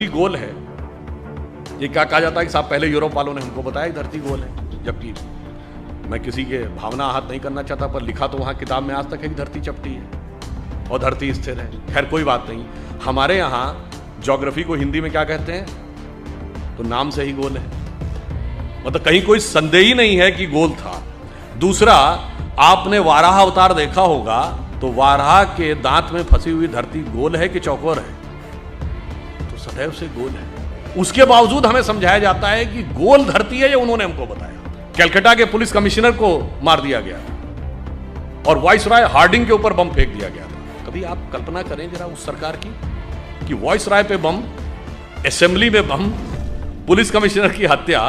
गोल है। ये क्या कहा जाता है कि साहब पहले यूरोप वालों ने हमको बताया धरती गोल है, जबकि मैं किसी के भावना आहत नहीं करना चाहता, पर लिखा तो वहाँ किताब में आज तक है कि धरती चपटी है और धरती स्थिर है। खैर कोई बात नहीं। हमारे यहाँ ज्योग्राफी को हिंदी में क्या कहते हैं, तो नाम से ही गोल है, मतलब कहीं कोई संदेह ही नहीं है कि गोल था। दूसरा, आपने वाराह अवतार देखा होगा, तो वाराह के दांत में फंसी हुई धरती गोल है कि चौकोर है, तो सदैव से गोल है। उसके बावजूद हमें समझाया जाता है कि गोल धरती है, ये उन्होंने हमको बताया। कलकत्ता के पुलिस कमिश्नर को मार दिया गया और वाइसराय हार्डिंग के ऊपर बम फेंक दिया गया था। कभी आप कल्पना करें जरा उस सरकार की कि वाइसराय पे बम, असेंबली में बम, पुलिस कमिश्नर की हत्या,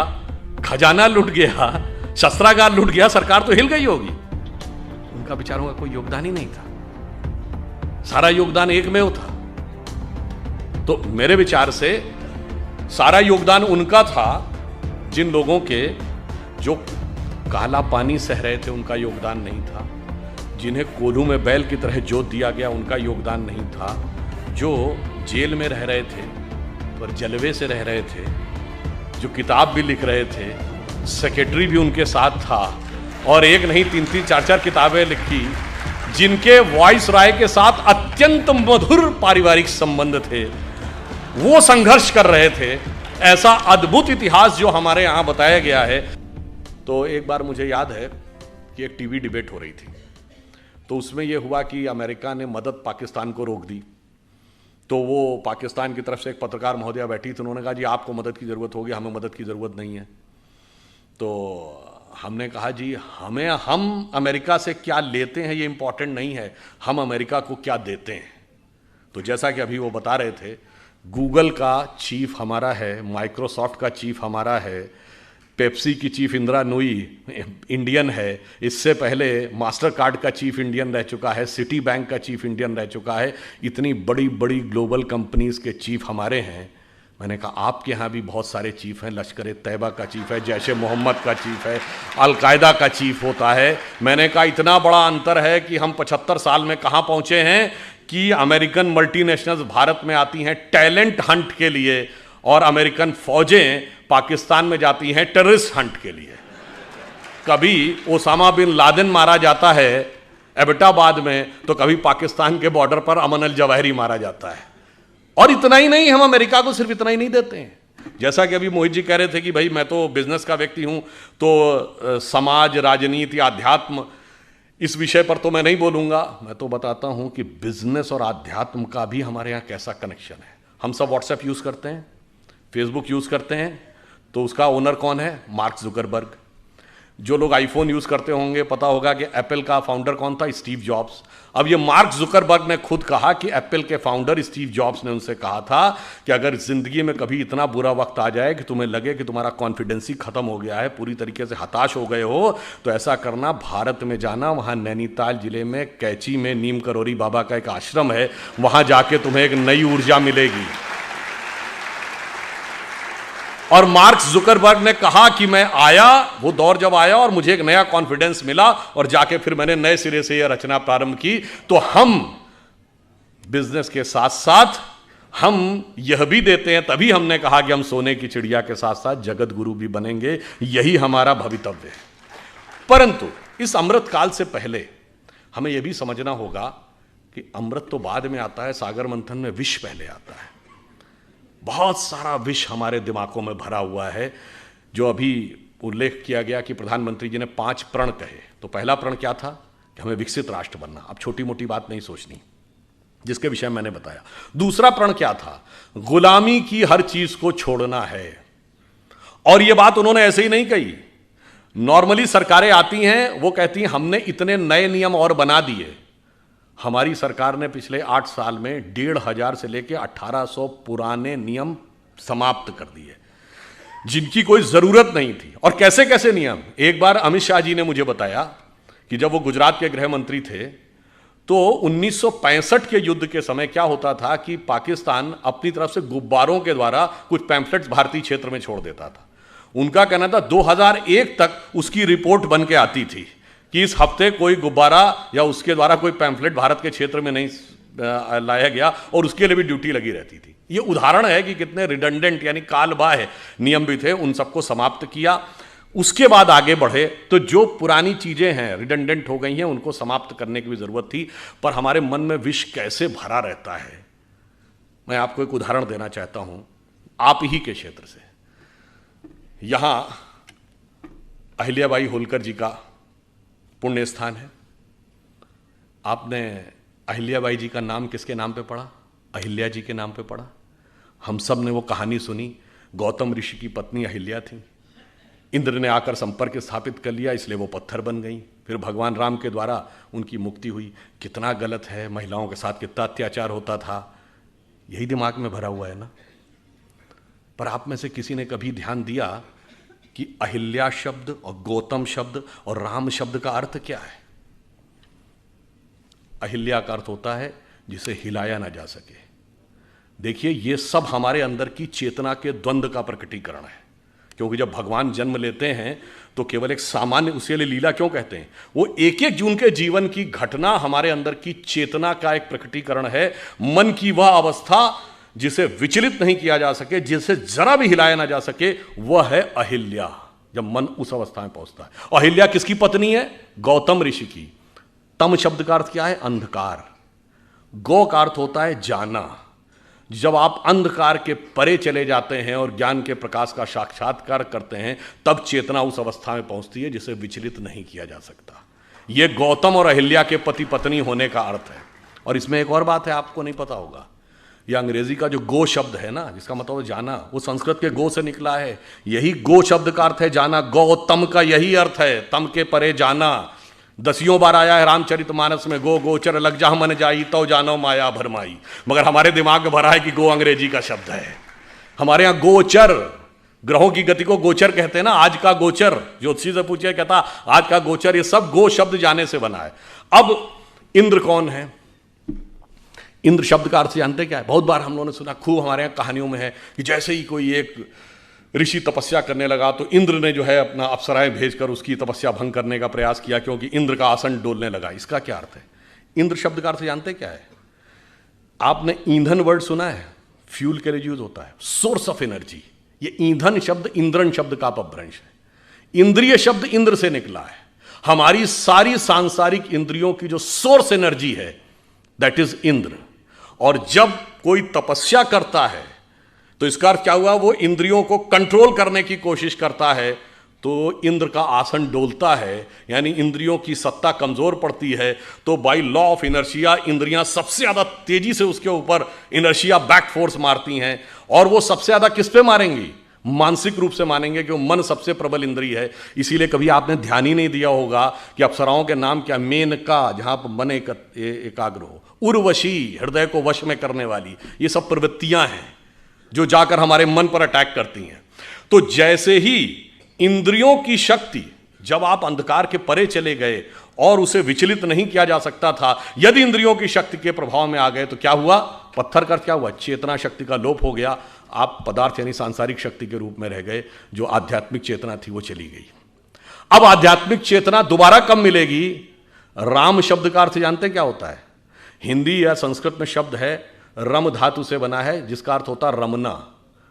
खजाना लूट गया, शस्त्रागार लूट गया, सरकार तो हिल गई होगी। उनका बेचारों का कोई योगदान ही नहीं था, सारा योगदान एकमेव था। तो मेरे विचार से सारा योगदान उनका था। जिन लोगों के जो काला पानी सह रहे थे उनका योगदान नहीं था, जिन्हें कोल्हू में बैल की तरह जोत दिया गया उनका योगदान नहीं था, जो जेल में रह रहे थे पर जलवे से रह रहे थे, जो किताब भी लिख रहे थे, सेक्रेटरी भी उनके साथ था और एक नहीं 3-3 4-4 किताबें लिखी, जिनके वाइसराय के साथ अत्यंत मधुर पारिवारिक संबंध थे, वो संघर्ष कर रहे थे। ऐसा अद्भुत इतिहास जो हमारे यहां बताया गया है। तो एक बार मुझे याद है कि एक टीवी डिबेट हो रही थी, तो उसमें यह हुआ कि अमेरिका ने मदद पाकिस्तान को रोक दी। तो वो पाकिस्तान की तरफ से एक पत्रकार महोदया बैठी थी, उन्होंने कहा जी आपको मदद की ज़रूरत होगी, हमें मदद की ज़रूरत नहीं है। तो हमने कहा जी हम अमेरिका से क्या लेते हैं ये इंपॉर्टेंट नहीं है, हम अमेरिका को क्या देते हैं। तो जैसा कि अभी वो बता रहे थे, गूगल का चीफ हमारा है, माइक्रोसॉफ्ट का चीफ हमारा है, पेप्सी की चीफ इंदिरा नूई इंडियन है, इससे पहले मास्टर कार्ड का चीफ इंडियन रह चुका है, सिटी बैंक का चीफ इंडियन रह चुका है, इतनी बड़ी बड़ी ग्लोबल कंपनीज के चीफ हमारे हैं। मैंने कहा आपके यहाँ भी बहुत सारे चीफ हैं, लश्कर तैयबा का चीफ है, जैश मोहम्मद का चीफ है, अलकायदा का चीफ होता है। मैंने कहा इतना बड़ा अंतर है कि हम 75 साल में कहाँ पहुँचे हैं कि अमेरिकन मल्टीनेशनल्स भारत में आती हैं टैलेंट हंट के लिए और अमेरिकन फौजें पाकिस्तान में जाती हैं टेररिस्ट हंट के लिए। कभी ओसामा बिन लादेन मारा जाता है एबटाबाद में, तो कभी पाकिस्तान के बॉर्डर पर अमन अल जवाहिरी मारा जाता है। और इतना ही नहीं, हम अमेरिका को सिर्फ इतना ही नहीं देते हैं। जैसा कि अभी मोहित जी कह रहे थे कि भाई मैं तो बिजनेस का व्यक्ति हूं, तो समाज, राजनीति, आध्यात्म, इस विषय पर तो मैं नहीं बोलूंगा। मैं तो बताता हूं कि बिजनेस और आध्यात्म का भी हमारे यहां कैसा कनेक्शन है। हम सब व्हाट्सएप यूज करते हैं, फेसबुक यूज करते हैं, तो उसका ओनर कौन है? Mark Zuckerberg. जो लोग आईफोन यूज करते होंगे पता होगा कि एप्पल का फाउंडर कौन था? Steve jobs. अब ये मार्क जुकरबर्ग ने खुद कहा कि एप्पल के फाउंडर स्टीव जॉब्स ने उनसे कहा था कि अगर जिंदगी में कभी इतना बुरा वक्त आ जाए कि तुम्हें लगे कि तुम्हारा कॉन्फिडेंस ही खत्म हो गया है, पूरी तरीके से हताश हो गए हो, तो ऐसा करना, भारत में जाना, वहां नैनीताल जिले में कैची में नीम करोरी बाबा का एक आश्रम है, वहां जाके तुम्हें एक नई ऊर्जा मिलेगी। और मार्क जुकरबर्ग ने कहा कि मैं आया, वो दौर जब आया और मुझे एक नया कॉन्फिडेंस मिला और जाके फिर मैंने नए सिरे से यह रचना प्रारंभ की। तो हम बिजनेस के साथ साथ हम यह भी देते हैं, तभी हमने कहा कि हम सोने की चिड़िया के साथ साथ जगत गुरु भी बनेंगे, यही हमारा भवितव्य है। परंतु इस अमृत काल से पहले हमें यह भी समझना होगा कि अमृत तो बाद में आता है, सागर मंथन में विष पहले आता है। बहुत सारा विष हमारे दिमागों में भरा हुआ है। जो अभी उल्लेख किया गया कि प्रधानमंत्री जी ने 5 प्रण कहे, तो पहला प्रण क्या था कि हमें विकसित राष्ट्र बनना। अब छोटी मोटी बात नहीं सोचनी, जिसके विषय मैंने बताया। दूसरा प्रण क्या था? गुलामी की हर चीज को छोड़ना है। और यह बात उन्होंने ऐसे ही नहीं कही। नॉर्मली सरकारें आती हैं, वो कहती हैं हमने इतने नए नियम और बना दिए। हमारी सरकार ने पिछले 8 साल में 1500 से लेकर 1800 पुराने नियम समाप्त कर दिए, जिनकी कोई जरूरत नहीं थी। और कैसे कैसे नियम? एक बार अमित शाह जी ने मुझे बताया कि जब वो गुजरात के गृह मंत्री थे, तो 1965 के युद्ध के समय क्या होता था कि पाकिस्तान अपनी तरफ से गुब्बारों के द्वारा कुछ पैम्फलेट्स भारतीय क्षेत्र में छोड़ देता था। उनका कहना था 2001 तक उसकी रिपोर्ट बन के आती थी कि इस हफ्ते कोई गुब्बारा या उसके द्वारा कोई पैम्फलेट भारत के क्षेत्र में नहीं लाया गया और उसके लिए भी ड्यूटी लगी रहती थी। ये उदाहरण है कि कितने रिडंडेंट यानी कालबाह्य नियम भी थे, उन सबको समाप्त किया। उसके बाद आगे बढ़े तो जो पुरानी चीजें हैं रिडंडेंट हो गई हैं, उनको समाप्त करने की भी जरूरत थी। पर हमारे मन में विष कैसे भरा रहता है, मैं आपको एक उदाहरण देना चाहता हूं आप ही के क्षेत्र से। यहां अहिल्याबाई होलकर जी का पुण्य स्थान है। आपने अहिल्याबाई जी का नाम किसके नाम पे पढ़ा? अहिल्या जी के नाम पे पढ़ा। हम सब ने वो कहानी सुनी, गौतम ऋषि की पत्नी अहिल्या थी, इंद्र ने आकर संपर्क स्थापित कर लिया, इसलिए वो पत्थर बन गई। फिर भगवान राम के द्वारा उनकी मुक्ति हुई। कितना गलत है, महिलाओं के साथ कितना अत्याचार होता था, यही दिमाग में भरा हुआ है ना। पर आप में से किसी ने कभी ध्यान दिया कि अहिल्या शब्द और गौतम शब्द और राम शब्द का अर्थ क्या है? अहिल्या का अर्थ होता है जिसे हिलाया ना जा सके। देखिए, ये सब हमारे अंदर की चेतना के द्वंद्व का प्रकटीकरण है। क्योंकि जब भगवान जन्म लेते हैं तो केवल एक सामान्य, उसे लीला क्यों कहते हैं, वो एक एक जून के जीवन की घटना हमारे अंदर की चेतना का एक प्रकटीकरण है। मन की वह अवस्था जिसे विचलित नहीं किया जा सके, जिसे जरा भी हिलाया ना जा सके, वह है अहिल्या। जब मन उस अवस्था में पहुंचता है। अहिल्या किसकी पत्नी है? गौतम ऋषि की। तम शब्द का अर्थ क्या है? अंधकार। गौ का अर्थ होता है जाना। जब आप अंधकार के परे चले जाते हैं और ज्ञान के प्रकाश का साक्षात्कार करते हैं, तब चेतना उस अवस्था में पहुंचती है जिसे विचलित नहीं किया जा सकता। यह गौतम और अहिल्या के पति पत्नी होने का अर्थ है। और इसमें एक और बात है, आपको नहीं पता होगा, यह अंग्रेजी का जो गो शब्द है ना, जिसका मतलब जाना, वो संस्कृत के गो से निकला है। यही गो शब्द का अर्थ है जाना। गौतम का यही अर्थ है, तम के परे जाना। 10 बार आया है रामचरितमानस में, गो गोचर लग जा मन जाई तो जानो माया भरमाई। मगर हमारे दिमाग में भरा है कि गो अंग्रेजी का शब्द है। हमारे यहां गोचर, ग्रहों की गति को गोचर कहते हैं ना। आज का गोचर, ज्योतिषी से पूछे, कहता आज का गोचर, ये सब गो शब्द जाने से बना है। अब इंद्र कौन है? इंद्र शब्द का अर्थ जानते क्या है? बहुत बार हम लोगों ने सुना, खूब हमारे यहाँ कहानियों में है कि जैसे ही कोई एक ऋषि तपस्या करने लगा तो इंद्र ने जो है अपना अप्सराएं भेजकर उसकी तपस्या भंग करने का प्रयास किया, क्योंकि इंद्र का आसन डोलने लगा। इसका क्या अर्थ है? इंद्र शब्द का अर्थ जानते क्या है? आपने ईंधन वर्ड सुना है? फ्यूल के लिए यूज होता है, सोर्स ऑफ एनर्जी। ये ईंधन शब्द इंद्रन शब्द का अपभ्रंश है। इंद्रिय शब्द इंद्र से निकला है। हमारी सारी सांसारिक इंद्रियों की जो सोर्स एनर्जी है, दैट इज इंद्र। और जब कोई तपस्या करता है तो इसका अर्थ क्या हुआ? वो इंद्रियों को कंट्रोल करने की कोशिश करता है, तो इंद्र का आसन डोलता है, यानी इंद्रियों की सत्ता कमजोर पड़ती है। तो बाय लॉ ऑफ इनर्शिया इंद्रियां सबसे ज्यादा तेजी से उसके ऊपर इनर्शिया बैक फोर्स मारती हैं। और वो सबसे ज्यादा किस पे मारेंगी? मानसिक रूप से मानेंगे, कि मन सबसे प्रबल इंद्रिय है। इसीलिए कभी आपने ध्यान ही नहीं दिया होगा कि अप्सराओं के नाम क्या? मेनका, जहां पर मन एकाग्र हो, उर्वशी, हृदय को वश में करने वाली। ये सब प्रवृत्तियां हैं जो जाकर हमारे मन पर अटैक करती हैं। तो जैसे ही इंद्रियों की शक्ति, जब आप अंधकार के परे चले गए और उसे विचलित नहीं किया जा सकता था, यदि इंद्रियों की शक्ति के प्रभाव में आ गए तो क्या हुआ? पत्थर का क्या हुआ? चेतना शक्ति का लोप हो गया। आप पदार्थ यानी सांसारिक शक्ति के रूप में रह गए। जो आध्यात्मिक चेतना थी वो चली गई। अब आध्यात्मिक चेतना दोबारा कब मिलेगी? राम शब्द का अर्थ जानते क्या होता है? हिंदी या संस्कृत में शब्द है, रम धातु से बना है, जिसका अर्थ होता है रमना।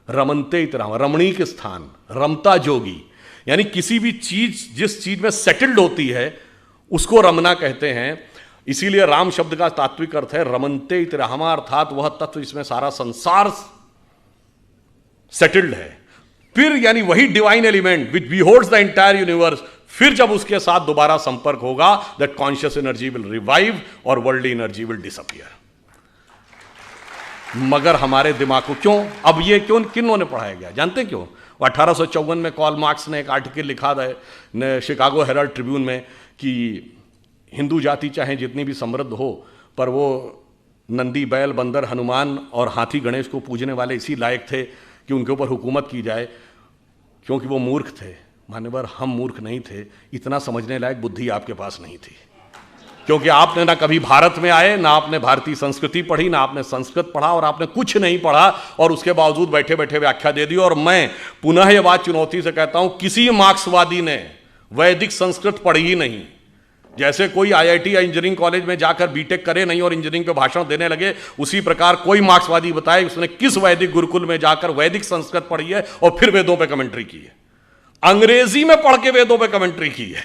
रमनते इतराम, रमणीक स्थान, रमता जोगी। यानी किसी भी चीज जिस चीज में सेटल्ड होती है उसको रमना कहते हैं। इसीलिए राम शब्द का तात्विक अर्थ है रमनते इतरामा, अर्थात वह तत्व जिसमें सारा संसार सेटल्ड है। फिर यानी वही divine element which beholds the entire universe, फिर जब उसके साथ दोबारा संपर्क होगा, that conscious energy will revive और वर्ल्डली एनर्जी विल डिसअपियर। मगर हमारे दिमाग को क्यों, अब ये क्यों, किन्होंने पढ़ाया गया जानते क्यों? 1854 में कार्ल मार्क्स ने एक आर्टिकल लिखा था शिकागो हेराल्ड ट्रिब्यून में कि हिंदू जाति चाहे जितनी भी समृद्ध हो, पर वो नंदी, बैल, बंदर, हनुमान और हाथी गणेश को पूजने वाले इसी लायक थे कि उनके ऊपर हुकूमत की जाए, क्योंकि वो मूर्ख थे। मान्यवर, हम मूर्ख नहीं थे, इतना समझने लायक बुद्धि आपके पास नहीं थी, क्योंकि आपने ना कभी भारत में आए, ना आपने भारतीय संस्कृति पढ़ी, ना आपने संस्कृत पढ़ा, और आपने कुछ नहीं पढ़ा, और उसके बावजूद बैठे बैठे व्याख्या दे दी। और मैं पुनः यह बात चुनौती से कहता हूं, किसी मार्क्सवादी ने वैदिक संस्कृत पढ़ी ही नहीं, जैसे कोई आईआईटी या इंजीनियरिंग कॉलेज में जाकर बीटेक करे नहीं और इंजीनियरिंग पे भाषण देने लगे, उसी प्रकार कोई मार्क्सवादी बताए उसने किस वैदिक गुरुकुल में जाकर वैदिक संस्कृत पढ़ी है और फिर वेदों पे कमेंट्री की है, अंग्रेजी में पढ़ के वेदों पे कमेंट्री की है।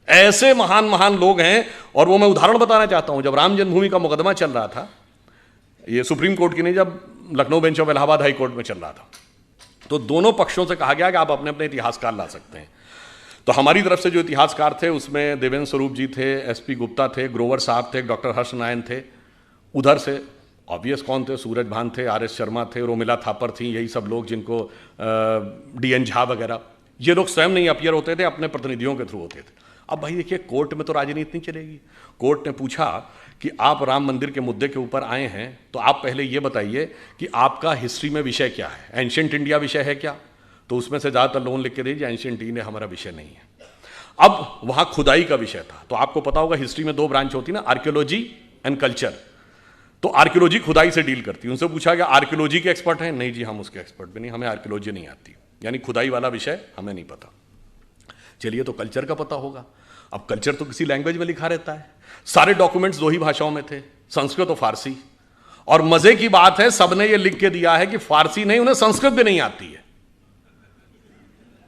ऐसे महान महान लोग हैं। और वो मैं उदाहरण बताना चाहता हूं, जब राम जन्मभूमि का मुकदमा चल रहा था, ये सुप्रीम कोर्ट की नहीं, जब Lucknow bench of Allahabad high court में चल रहा था, तो दोनों पक्षों से कहा गया कि आप अपने अपने इतिहासकार ला सकते हैं। तो हमारी तरफ से जो इतिहासकार थे उसमें देवेंद्र स्वरूप जी थे, एसपी गुप्ता थे, ग्रोवर साहब थे, डॉक्टर हर्ष नारायण थे। उधर से ऑब्वियस कौन थे, सूरज भान थे, आर एस शर्मा थे, रोमिला थापर थी, यही सब लोग जिनको डीएन झा वगैरह, ये लोग स्वयं नहीं अपीयर होते थे, अपने प्रतिनिधियों के थ्रू होते थे। अब भाई देखिए, कोर्ट में तो राजनीति नहीं चलेगी। कोर्ट ने पूछा कि आप राम मंदिर के मुद्दे के ऊपर आए हैं, तो आप पहले ये बताइए कि आपका हिस्ट्री में विषय क्या है, एंशिएंट इंडिया विषय है क्या? तो उसमें से ज़्यादातर लोगों लिख के दीजिए एंशिएंट इंडिया हमारा विषय नहीं है। अब वहाँ खुदाई का विषय था, तो आपको पता होगा हिस्ट्री में 2 ब्रांच होती ना, आर्कियोलॉजी एंड कल्चर। तो आर्कियोलॉजी खुदाई से डील करती है। उनसे पूछा गया आर्कियोलॉजी के एक्सपर्ट हैं? नहीं जी, हम उसके एक्सपर्ट भी नहीं, हमें आर्कियोलॉजी नहीं आती, यानी खुदाई वाला विषय हमें नहीं पता। चलिए, तो कल्चर का पता होगा। अब कल्चर तो किसी लैंग्वेज में लिखा रहता है, सारे डॉक्यूमेंट्स 2 ही भाषाओं में थे, संस्कृत और फारसी। और मजे की बात है, सबने ये लिख के दिया है कि फारसी नहीं, उन्हें संस्कृत भी नहीं आती है।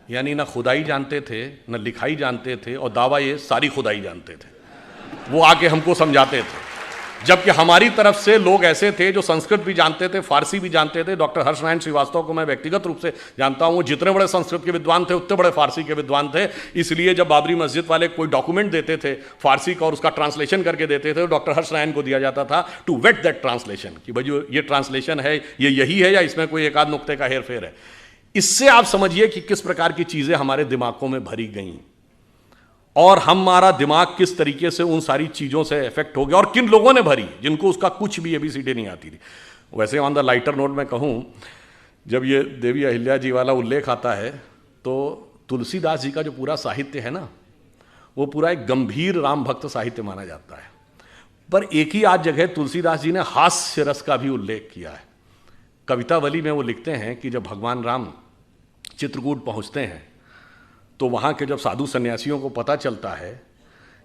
यानी ना खुदाई जानते थे, ना लिखाई जानते थे, और दावा ये सारी खुदाई जानते थे। वो आके हमको समझाते थे, जबकि हमारी तरफ से लोग ऐसे थे जो संस्कृत भी जानते थे, फारसी भी जानते थे। डॉक्टर हर्ष नारायण श्रीवास्तव को मैं व्यक्तिगत रूप से जानता हूँ, जितने बड़े संस्कृत के विद्वान थे उतने बड़े फारसी के विद्वान थे। इसलिए जब बाबरी मस्जिद वाले कोई डॉक्यूमेंट देते थे फारसी का और उसका ट्रांसलेशन करके देते थे, तो डॉक्टर हर्ष नारायण को दिया जाता था टू वेट दैट ट्रांसलेशन, कि भाई जो ये ट्रांसलेशन है ये यही है या इसमें कोई एक आध नुक्ते का हेर फेर है। इससे आप समझिए कि किस प्रकार की चीजें हमारे दिमागों में भरी गई और हमारा दिमाग किस तरीके से उन सारी चीजों से इफेक्ट हो गया, और किन लोगों ने भरी जिनको उसका कुछ भी एबीसीडी नहीं आती थी। वैसे ऑन द लाइटर नोट में कहूं, जब ये देवी अहिल्या जी वाला उल्लेख आता है, तो तुलसीदास जी का जो पूरा साहित्य है ना, वो पूरा एक गंभीर राम भक्त साहित्य माना जाता है। पर एक ही आध जगह तुलसीदास जी ने हास्य रस का भी उल्लेख किया है। कवितावली में वो लिखते हैं कि जब भगवान राम चित्रकूट पहुंचते हैं, तो वहाँ के जब साधु सन्यासियों को पता चलता है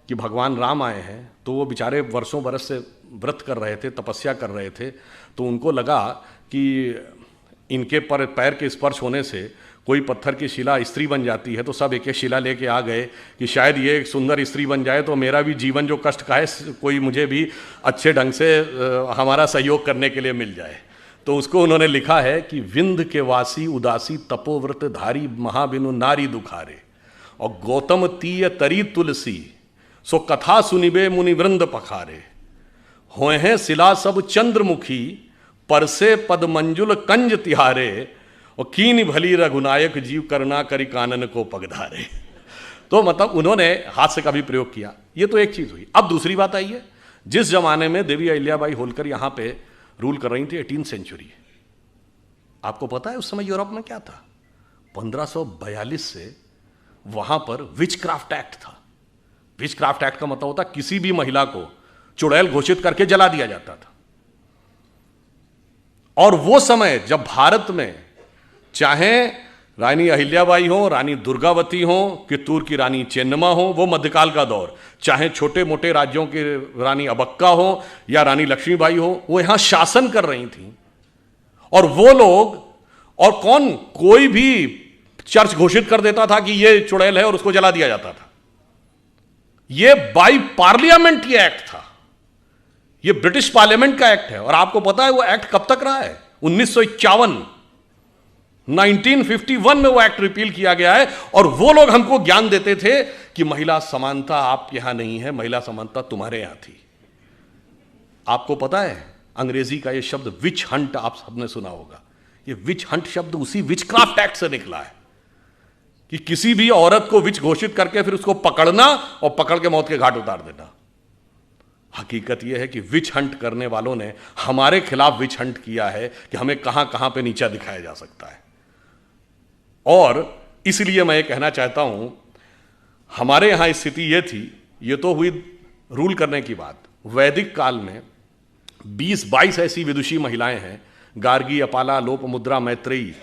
कि भगवान राम आए हैं, तो वो बेचारे वर्षों बरस से व्रत कर रहे थे, तपस्या कर रहे थे, तो उनको लगा कि इनके पैर के स्पर्श होने से कोई पत्थर की शिला स्त्री बन जाती है। तो सब एक एक शिला लेके आ गए कि शायद ये एक सुंदर स्त्री बन जाए तो मेरा भी जीवन जो कष्ट का है कोई मुझे भी अच्छे ढंग से हमारा सहयोग करने के लिए मिल जाए। तो उसको उन्होंने लिखा है कि विंध्य के वासी उदासी तपोव्रत धारी महाबिनु नारी दुखारे, और गौतम तीय तरी तुलसी सो कथा सुनिबे मुनिवृंद पखारे, होए हैं शिला सब चंद्रमुखी परसे पद मंजुल कंज तिहारे, और कीन भली रघुनायक जीव करना करी कानन को पगधारे। तो मतलब उन्होंने हास्य का भी प्रयोग किया। ये तो एक चीज हुई। अब दूसरी बात आई है, जिस जमाने में देवी अहिल्याबाई होलकर यहां पे रूल कर रही थी, 18वीं सेंचुरी, आपको पता है उस समय यूरोप में क्या था? 1542 से वहां पर विचक्राफ्ट एक्ट था। विचक्राफ्ट एक्ट का मतलब होता किसी भी महिला को चुड़ैल घोषित करके जला दिया जाता था। और वो समय जब भारत में चाहे रानी अहिल्याबाई हो, रानी दुर्गावती हो, कित्तूर की रानी चेन्नम्मा हो, वो मध्यकाल का दौर, चाहे छोटे मोटे राज्यों की रानी अबक्का हो या रानी लक्ष्मीबाई हो, वो यहां शासन कर रही थी। और वो लोग, और कौन, कोई भी चर्च घोषित कर देता था कि ये चुड़ैल है और उसको जला दिया जाता था। ये बाई पार्लियामेंट ये एक्ट था, ये ब्रिटिश पार्लियामेंट का एक्ट है। और आपको पता है वो एक्ट कब तक रहा है? 1951, 1951 में वो एक्ट रिपील किया गया है। और वो लोग हमको ज्ञान देते थे कि महिला समानता आप यहां नहीं है, महिला समानता तुम्हारे यहां थी। आपको पता है अंग्रेजी का ये शब्द विच हंट आप सबने सुना होगा। ये विच हंट शब्द उसी विचक्राफ्ट एक्ट से निकला है कि किसी भी औरत को विच घोषित करके फिर उसको पकड़ना और पकड़ के मौत के घाट उतार देना। हकीकत यह है कि विच हंट करने वालों ने हमारे खिलाफ विच हंट किया है कि हमें कहां कहां पे नीचा दिखाया जा सकता है। और इसलिए मैं ये कहना चाहता हूं, हमारे यहां स्थिति ये थी, ये तो हुई रूल करने की बात। वैदिक काल में 20-22 ऐसी विदुषी महिलाएं हैं, गार्गी, अपाला, लोपमुद्रा, मैत्रेयी,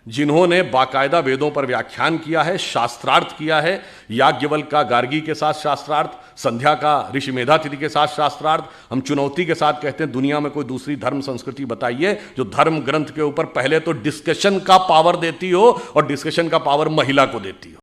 जिन्होंने बाकायदा वेदों पर व्याख्यान किया है, शास्त्रार्थ किया है, याज्ञवल्क्य का गार्गी के साथ शास्त्रार्थ, संध्या का ऋषि मेधातिथि के साथ शास्त्रार्थ। हम चुनौती के साथ कहते हैं दुनिया में कोई दूसरी धर्म संस्कृति बताइए जो धर्म ग्रंथ के ऊपर पहले तो डिस्कशन का पावर देती हो और डिस्कशन का पावर महिला को देती हो।